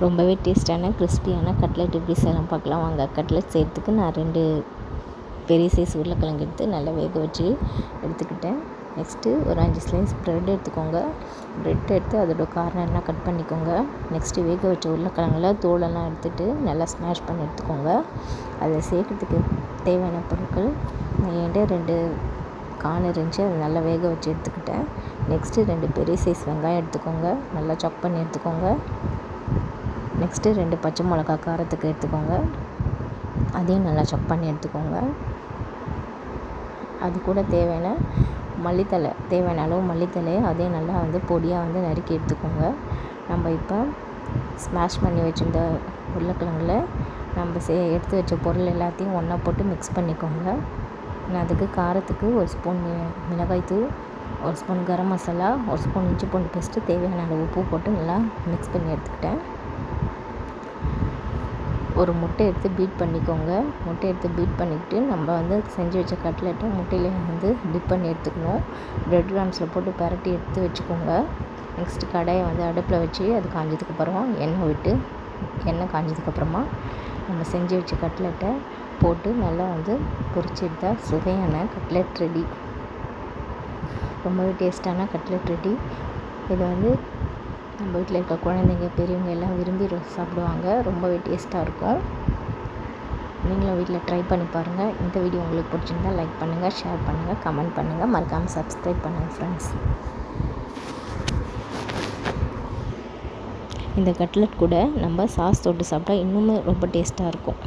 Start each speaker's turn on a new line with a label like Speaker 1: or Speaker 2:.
Speaker 1: ரொம்பவே டேஸ்ட்டான கிறிஸ்பியான கட்லெட் எப்படி செய்யலாம் பார்க்கலாம் வாங்க. கட்லெட் செய்கிறதுக்கு நான் 2 பெரிய சைஸ் உருளைக்கிழங்கு எடுத்து நல்லா வேக வச்சு எடுத்துக்கிட்டேன். நெக்ஸ்ட்டு ஒரு 5 ஸ்லைஸ் ப்ரெட் எடுத்துக்கோங்க. ப்ரெட் எடுத்து அதோட கார்னர்லாம் கட் பண்ணிக்கோங்க. நெக்ஸ்ட்டு வேக வச்ச உருளைக்கிழங்குல தோலெல்லாம் எடுத்துகிட்டு நல்லா ஸ்மாஷ் பண்ணி எடுத்துக்கோங்க. அதில் சேர்க்கறதுக்கு தேவையான பொருட்கள் என்கிட்ட 2 கார்ன் இருந்துச்சு, அதை நல்லா வேக வச்சு எடுத்துக்கிட்டேன். நெக்ஸ்ட்டு 2 பெரிய சைஸ் வெங்காயம் எடுத்துக்கோங்க, நல்லா சாப் பண்ணி எடுத்துக்கோங்க. நெக்ஸ்ட்டு 2 பச்சை மிளகா காரத்துக்கு எடுத்துக்கோங்க, அதையும் நல்லா சாப் பண்ணி எடுத்துக்கோங்க. அது கூட தேவையான மல்லித்தழை, தேவையான அளவு மல்லித்தழையை அதையும் நல்லா பொடியாக நறுக்கி எடுத்துக்கோங்க. நம்ம இப்போ ஸ்மாஷ் பண்ணி வச்சுருந்த உருளைக்கிழங்குல நம்ம எடுத்து வச்ச பொருள் எல்லாத்தையும் ஒன்றா போட்டு மிக்ஸ் பண்ணிக்கோங்க. நான் அதுக்கு காரத்துக்கு 1 ஸ்பூன் மிளகாய்த்தூள், 1 ஸ்பூன் கரம் மசாலா, 1 ஸ்பூன் இஞ்சி பூண்டு பேஸ்ட்டு, தேவையான அளவு உப்பு போட்டு நல்லா மிக்ஸ் பண்ணி எடுத்துக்கிட்டேன். ஒரு முட்டை எடுத்து பீட் பண்ணிக்கோங்க. முட்டை எடுத்து பீட் பண்ணிக்கிட்டு நம்ம செஞ்சு வச்ச கட்லெட்டை முட்டையில் டிப் பண்ணி எடுத்துக்கணும். ப்ரெட் கிராம்ஸில் போட்டு பரட்டி எடுத்து வச்சுக்கோங்க. நெக்ஸ்ட்டு கடாயை அடுப்பில் வச்சு அது காஞ்சதுக்கப்புறமா எண்ணெய் காஞ்சதுக்கப்புறமா நம்ம செஞ்சு வச்ச கட்லெட்டை போட்டு நல்லா பொரிச்சு எடுத்தால் சுவையான கட்லெட் ரெடி. ரொம்பவே டேஸ்ட்டான கட்லெட் ரெடி. இது நம்ம வீட்டில் இருக்க குழந்தைங்க பெரியவங்க எல்லாம் விரும்பி சாப்பிடுவாங்க. ரொம்பவே டேஸ்ட்டாக இருக்கும். நீங்களும் வீட்டில் ட்ரை பண்ணி பாருங்கள். இந்த வீடியோ உங்களுக்கு பிடிச்சிருந்தால் லைக் பண்ணுங்கள், ஷேர் பண்ணுங்கள், கமெண்ட் பண்ணுங்கள், மறக்காமல் சப்ஸ்கிரைப் பண்ணுங்கள் ஃப்ரெண்ட்ஸ். இந்த கட்லெட் கூட நம்ம சாஸ் தொட்டு சாப்பிட்டா இன்னுமே ரொம்ப டேஸ்ட்டாக இருக்கும்.